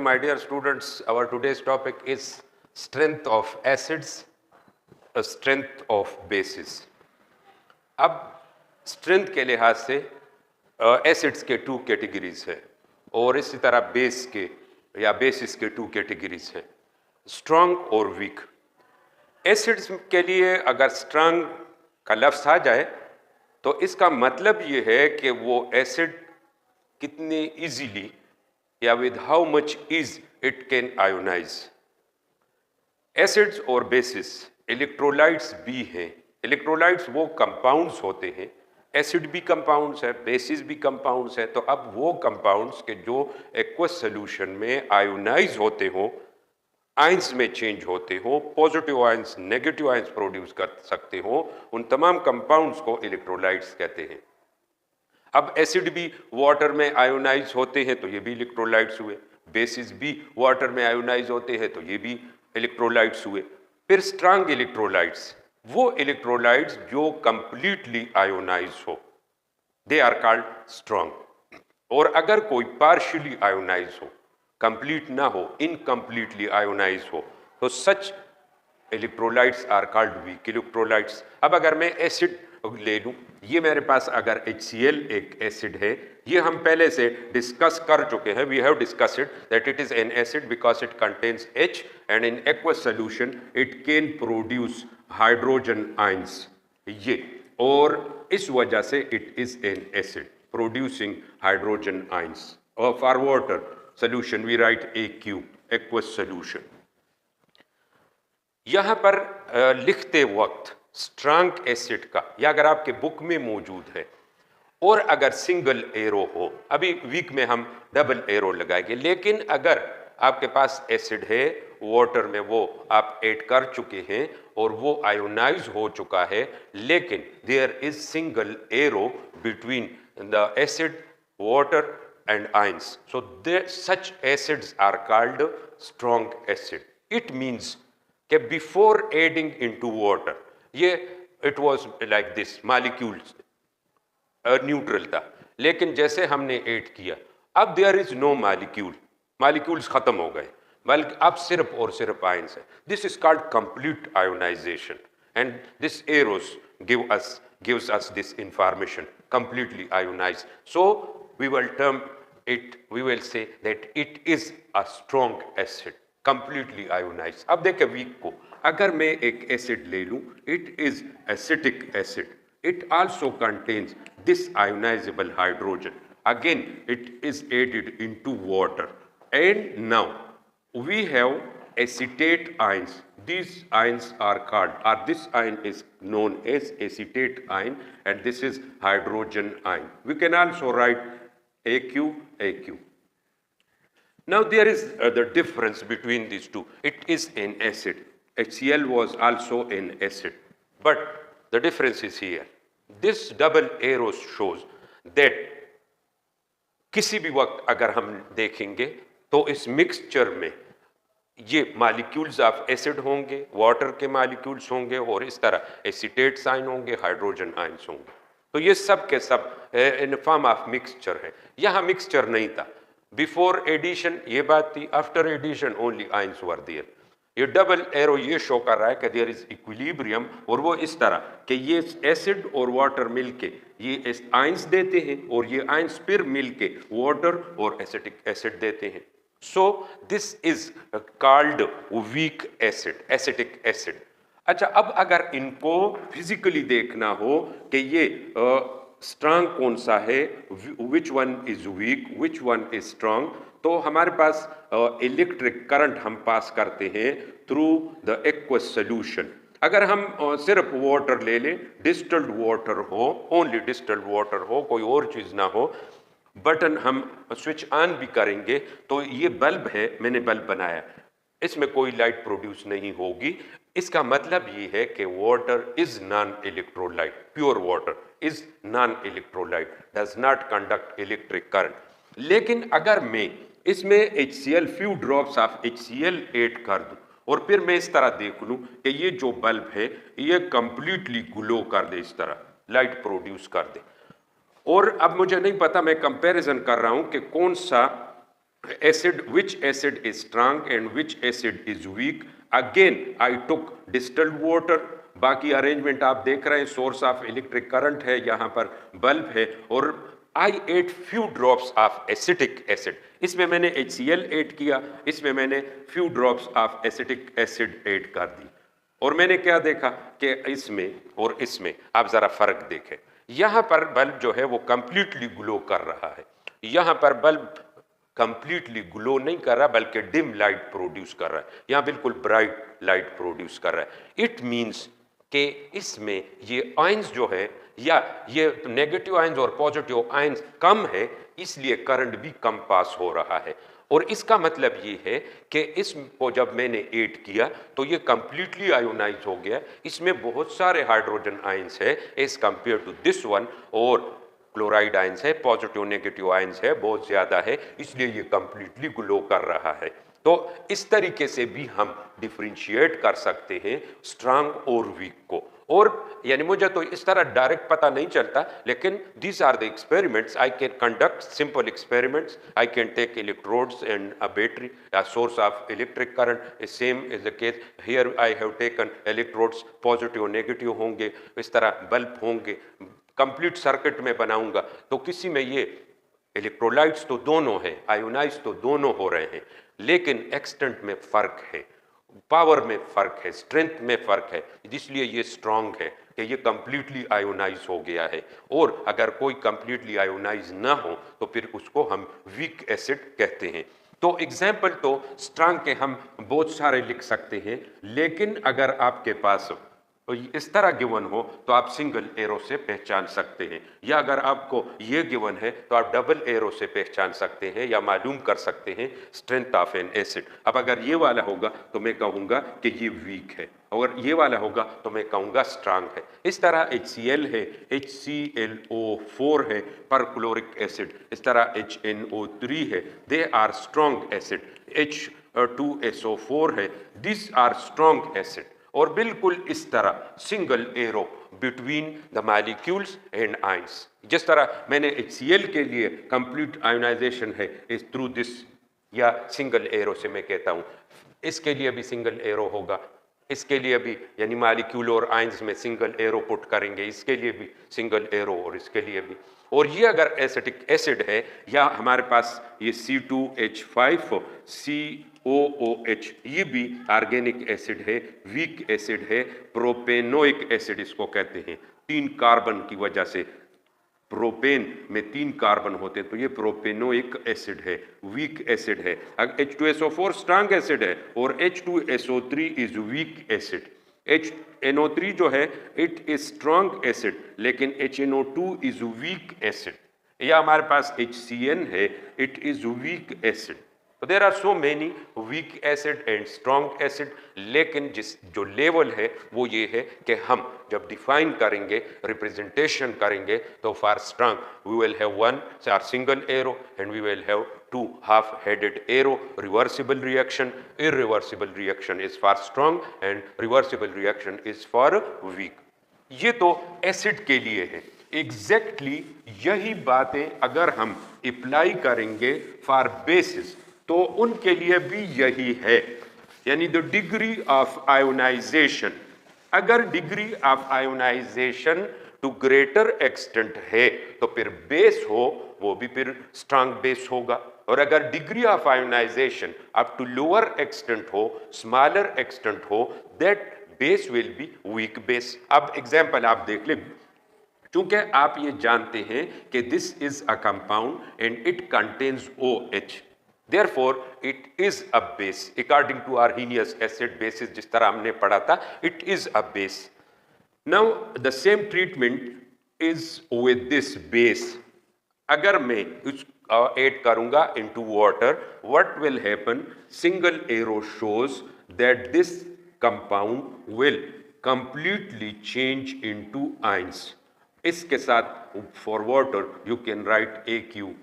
my dear students, our today's topic is strength of acids, strength of bases. अब strength के लिहाज से acids के 2 कैटेगरीज है और इसी तरह बेस के या बेसिस के 2 कैटेगरीज हैं, स्ट्रांग और वीक। एसिड्स के लिए अगर स्ट्रांग का लफ्ज़ आ जाए तो इसका मतलब ये है कि वो एसिड कितने इजीली या with how much is it can ionize. Acids और बेसिस इलेक्ट्रोलाइट्स भी हैं। इलेक्ट्रोलाइट्स वो कंपाउंड्स होते हैं, एसिड भी कंपाउंड्स है, बेसिस भी कंपाउंड्स है। तो अब वो कंपाउंड्स के जो एक्वस सोल्यूशन में आयोनाइज होते हो, आयंस में चेंज होते हो, positive ions negative ions produce कर सकते हो, उन तमाम कंपाउंड्स को इलेक्ट्रोलाइट्स कहते हैं। अब एसिड भी वाटर में आयोनाइज होते हैं तो ये भी इलेक्ट्रोलाइट्स हुए, बेसिस भी वाटर में आयोनाइज होते हैं तो ये भी इलेक्ट्रोलाइट्स हुए। फिर स्ट्रांग इलेक्ट्रोलाइट्स, वो इलेक्ट्रोलाइट्स जो कंप्लीटली आयोनाइज हो, दे आर कॉल्ड स्ट्रांग। और अगर कोई पार्शियली आयोनाइज हो, कंप्लीट ना हो, इनकम्प्लीटली आयोनाइज हो, तो such electrolytes are called weak electrolytes. अब अगर मैं एसिड ले लूं, ये मेरे पास अगर HCl एक एसिड है, ये हम पहले से डिस्कस कर चुके हैं, we have discussed that it is an acid because it contains H and in aqueous solution it can produce hydrogen ions, ये, और इस वजह से it is an acid producing hydrogen ions. और for water solution we write AQ, aqueous solution. यहां पर लिखते वक्त स्ट्रांग एसिड का, या अगर आपके बुक में मौजूद है, और अगर सिंगल एरो हो, अभी वीक में हम डबल एरो लगाएंगे, लेकिन अगर आपके पास एसिड है, वाटर में वो आप ऐड कर चुके हैं और वो आयोनाइज हो चुका है, लेकिन there is single arrow between the acid, water and ions, so such acids are called strong acid. It means that before adding into water, ये it was like this molecules neutral था, लेकिन जैसे हमने add किया अब there is no molecule, molecules खत्म हो गए, बल्कि अब सिर्फ और सिर्फ आयंस है। This is called complete ionization and this arrows gives us this information, completely ionized. So we will term it, we will say that it is a strong acid, completely ionized. अब देखें week को, अगर मैं एक acid ले लूं, it is acetic acid, it also contains this ionizable hydrogen, again it is added into water, and now we have acetate ions. These ions are called, or this ion is known as acetate ion, and this is hydrogen ion. We can also write AQ. Now there is the difference between these two. It is an acid. HCl was also an acid, but the difference is here. This double arrow shows that किसी भी वक्त अगर हम देखेंगे तो इस mixture में ये मॉलिक्यूल्स ऑफ एसिड होंगे, वाटर के मॉलिक्यूल्स होंगे, और इस तरह एसिटेट्स आयन होंगे, हाइड्रोजन आयंस होंगे। तो ये सब के सब इन फॉर्म ऑफ मिक्सचर है। यहाँ मिक्सचर नहीं था, बिफोर एडिशन ये बात थी, after addition only ions were there. ये डबल एरो ये शो कर रहा है कि देयर इज इक्विलिब्रियम, और वो इस तरह कि ये एसिड और वाटर मिलके ये आयंस देते हैं और ये आयंस फिर मिलके वाटर और एसिटिक एसिड देते हैं। So this is called weak acid, acetic acid. अच्छा, अब अगर इनको फिजिकली देखना हो कि ये स्ट्रांग कौन सा है, which one is weak, which one is strong, तो हमारे पास इलेक्ट्रिक करंट हम पास करते हैं थ्रू द एक्वस सॉल्यूशन। अगर हम सिर्फ वाटर ले लें, डिस्टिल्ड वाटर हो, ओनली डिस्टिल्ड वाटर हो, कोई और चीज़ ना हो, बटन हम स्विच ऑन भी करेंगे तो ये बल्ब है, मैंने बल्ब बनाया, इसमें कोई लाइट प्रोड्यूस नहीं होगी। इसका मतलब ये है कि water is non electrolyte, pure water is non electrolyte, does not conduct electric current. लेकिन अगर मैं इसमें HCl, few drops of HCl add कर दूं और फिर मैं इस तरह देख लूं कि ये जो बल्ब है ये कंप्लीटली ग्लो कर दे, इस तरह लाइट प्रोड्यूस कर दे, और अब मुझे नहीं पता, मैं कंपैरिजन कर रहा हूं कि कौन सा acid, which acid is strong and which acid is weak. Again I took distilled water. बाकी अरेंजमेंट आप देख रहे हैं, सोर्स ऑफ इलेक्ट्रिक करंट है, यहाँ पर बल्ब है, और I add few drops of acetic acid. इसमें मैंने HCl ऐड किया, इसमें मैंने few drops of acetic acid add कर दी. और मैंने क्या देखा कि इसमें और इसमें आप जरा फर्क देखें. यहाँ पर बल्ब जो है वो कंप्लीटली ग्लो कर रहा है, यहाँ पर बल्ब कंप्लीटली ग्लो नहीं कर रहा बल्कि डिम लाइट प्रोड्यूस कर रहा है, यहाँ बिल्कुल ब्राइट लाइट प्रोड्यूस कर रहा है. इट मीन्स कि इसमें ये आयंस जो है या ये नेगेटिव आयंस और पॉजिटिव आयंस कम है, इसलिए करंट भी कम पास हो रहा है. और इसका मतलब ये है कि इसको जब मैंने ऐड किया तो ये कंप्लीटली आयोनाइज हो गया. इसमें बहुत सारे हाइड्रोजन आयंस है as compare to this one, और क्लोराइड आयंस है, पॉजिटिव नेगेटिव आयंस है, बहुत ज़्यादा है, इसलिए ये कंप्लीटली ग्लो कर रहा है. तो इस तरीके से भी हम डिफरेंशिएट कर सकते हैं स्ट्रांग और वीक को. और यानी मुझे तो इस तरह डायरेक्ट पता नहीं चलता, लेकिन these are the experiments. I can conduct simple experiments. I can take electrodes and a battery, a source of electric current. Same is the case here. I have taken electrodes, positive negative होंगे, इस तरह bulb होंगे, complete circuit में बनाऊंगा तो किसी में ये इलेक्ट्रोलाइट्स तो दोनों हैं, आयोनाइज तो दोनों हो रहे हैं, लेकिन एक्सटेंट में फर्क है, पावर में फर्क है, स्ट्रेंथ में फर्क है, इसलिए ये स्ट्रांग है कि ये कंप्लीटली आयोनाइज हो गया है. और अगर कोई कंप्लीटली आयोनाइज ना हो तो फिर उसको हम वीक एसिड कहते हैं. तो एग्जाम्पल तो स्ट्रांग के हम बहुत सारे लिख सकते हैं, लेकिन अगर आपके पास इस तरह गिवन हो तो आप सिंगल एरो से पहचान सकते हैं, या अगर आपको ये गिवन है तो आप डबल एरो से पहचान सकते हैं या मालूम कर सकते हैं स्ट्रेंथ ऑफ एन एसिड. अब अगर ये वाला होगा तो मैं कहूँगा कि ये वीक है, और ये वाला होगा तो मैं कहूँगा स्ट्रांग है. इस तरह HCl है, HClO4 है, परक्लोरिक एसिड, इस तरह HNO3 है, they are strong acid. H2SO4 है, दिस आर स्ट्रॉन्ग एसिड. और बिल्कुल इस तरह single arrow between the molecules and ions. जिस तरह मैंने HCl के लिए कंप्लीट आयोनाइजेशन है इज थ्रू दिस, या सिंगल एरो से मैं कहता हूँ, इसके लिए भी सिंगल एरो होगा, इसके लिए भी यानी मॉलिक्यूल और आयंस में सिंगल एरो पुट करेंगे, इसके लिए भी सिंगल एरो और इसके लिए भी. और ये अगर एसिटिक एसिड है, या हमारे पास ये C2H5 COOH, ये भी ऑर्गेनिक एसिड है, वीक एसिड है, प्रोपेनोइक एसिड इसको कहते हैं. 3 कार्बन की वजह से, प्रोपेन में 3 कार्बन होते हैं तो ये प्रोपेनोइक एसिड है, वीक एसिड है. H2SO4 स्ट्रांग एसिड है और H2SO3 is weak acid. HNO3 जो है इट इज स्ट्रांग एसिड, लेकिन HNO2 इज वीक एसिड. या हमारे पास HCN है, इट इज वीक एसिड. तो there are so many weak acid and strong acid, लेकिन जो लेवल है वो ये है कि हम जब डिफाइन करेंगे, रिप्रेजेंटेशन करेंगे, तो for strong we will have 1 single arrow and we will have 2 half headed arrow. Reversible reaction, irreversible reaction is for strong and reversible reaction is for weak. ये तो एसिड के लिए है. एग्जैक्टली यही बातें अगर हम अप्लाई करेंगे फॉर बेसिस तो उनके लिए भी यही है. यानी द डिग्री ऑफ आयोनाइजेशन, अगर degree of ionization to greater extent है तो फिर बेस हो वो भी फिर स्ट्रांग बेस होगा, और अगर degree of ionization up to lower extent हो, स्मॉलर एक्सटेंट हो, that base will be weak base. अब एग्जाम्पल आप देख लें, चूंकि आप ये जानते हैं कि this is a compound and it contains OH, therefore it is a base according to Arrhenius acid basis जिस तरह हमने पढ़ा था, it is a base. Now the same treatment is with this base. अगर मैं उस ऐड करूंगा into water, what will happen? Single arrow shows that this compound will completely change into ions. इसके साथ for water you can write AQ,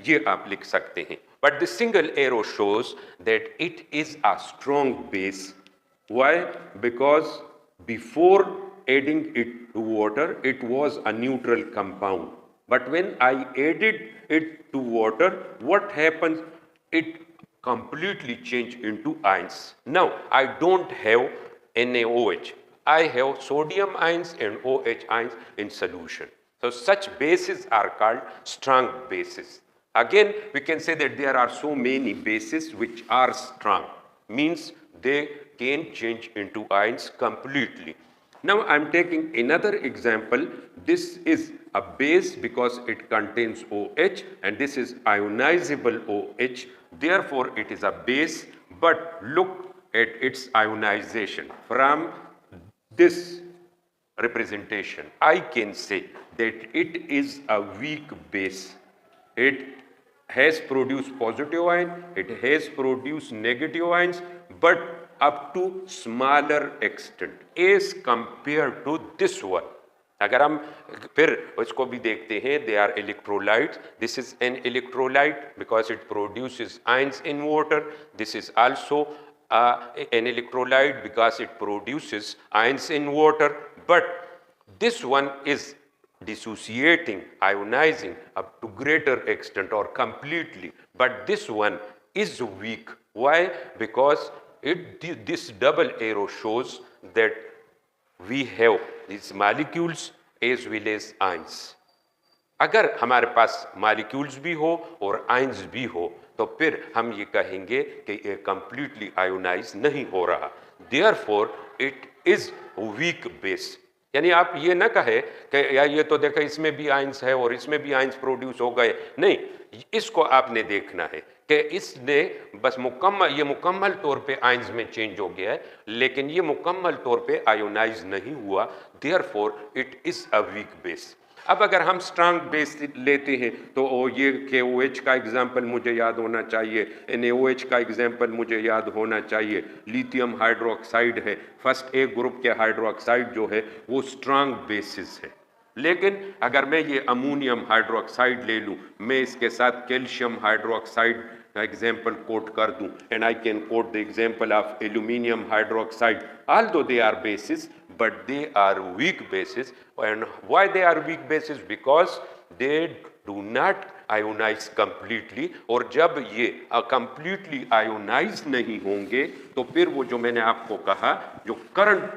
ये आप लिख सकते हैं. But the single arrow shows that it is a strong base. Why? Because before adding it to water, it was a neutral compound. But when I added it to water, what happens? it completely change into ions. Now I don't have NaOH. I have sodium ions and OH ions in solution. So such bases are called strong bases. Again, we can say that there are so many bases which are strong, means they can change into ions completely. Now I'm taking another example. This is a base because it contains OH, and this is ionizable OH. Therefore, it is a base, but look at its ionization. From this representation, I can say that it is a weak base. It has produced positive ion, it has produced negative ions, but up to smaller extent as compared to this one. अगर हम फिर इसको भी देखते हैं, they are electrolytes. This is an electrolyte because it produces ions in water. This is also an electrolyte because it produces ions in water. But this one is dissociating, ionizing up to greater extent or completely. But this one is weak. Why? Because this double arrow shows that we have these molecules as well as ions. अगर हमारे पास molecules भी हो और ions भी हो तो फिर हम ये कहेंगे कि ये कंप्लीटली आयोनाइज नहीं हो रहा. Therefore it is weak base. यानी आप ये ना कहे कि या ये तो देखो इसमें भी आयंस है और इसमें भी आयंस प्रोड्यूस हो गए. नहीं, इसको आपने देखना है कि इसने बस ये मुकम्मल तौर पे आयंस में चेंज हो गया है, लेकिन ये मुकम्मल तौर पे आयोनाइज नहीं हुआ. Therefore it is a week base. अब अगर हम स्ट्रांग बेस लेते हैं तो ये KOH का एग्जाम्पल मुझे याद होना चाहिए, NaOH का एग्जाम्पल मुझे याद होना चाहिए, लिथियम हाइड्रोक्साइड है. फर्स्ट ए ग्रुप के हाइड्रोक्साइड जो है वो स्ट्रांग बेसिस है. लेकिन अगर मैं ये अमोनियम हाइड्रोक्साइड ले लूँ, मैं इसके साथ कैल्शियम हाइड्रोक्साइड का एग्जाम्पल कोट कर दूँ, and I can quote the example of aluminium hydroxide. Although they are bases, but they are weak bases. And why they are weak bases? Because they do not ionize completely. और जब ये completely ionize नहीं होंगे तो फिर वो जो मैंने आपको कहा जो करंट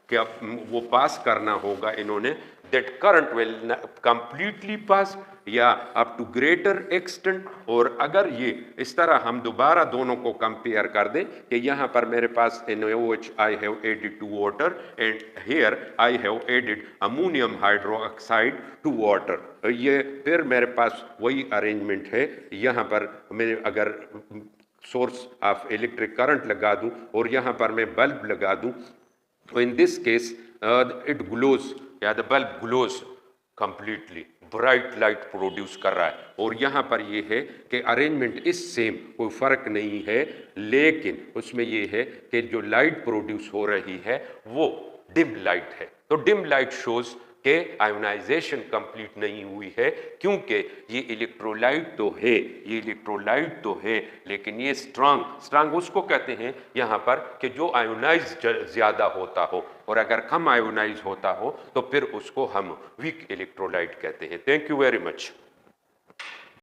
क्या वो पास करना होगा इन्होंने, that current will completely pass या up to greater extent. और अगर ये इस तरह हम दोबारा दोनों को कंपेयर कर दें कि यहाँ पर मेरे पास NaOH I have added to water and here I have added ammonium hydroxide to water. ये फिर मेरे पास वही अरेंजमेंट है. यहाँ पर मैं अगर सोर्स ऑफ इलेक्ट्रिक करंट लगा दूं और यहाँ पर मैं बल्ब लगा दूं, तो in this case it glows या the bulb glows completely, bright light produce कर रहा है. और यहाँ पर ये है कि अरेंजमेंट इज सेम, कोई फ़र्क नहीं है, लेकिन उसमें ये है कि जो लाइट प्रोड्यूस हो रही है वो डिम लाइट है. तो डिम लाइट शोज कि आयोनाइजेशन कंप्लीट नहीं हुई है, क्योंकि ये इलेक्ट्रोलाइट तो है, लेकिन ये स्ट्रांग उसको कहते हैं यहाँ पर कि जो आयोनाइज ज़्यादा होता हो, और अगर कम आयोनाइज होता हो तो फिर उसको हम वीक इलेक्ट्रोलाइट कहते हैं. Thank you very much.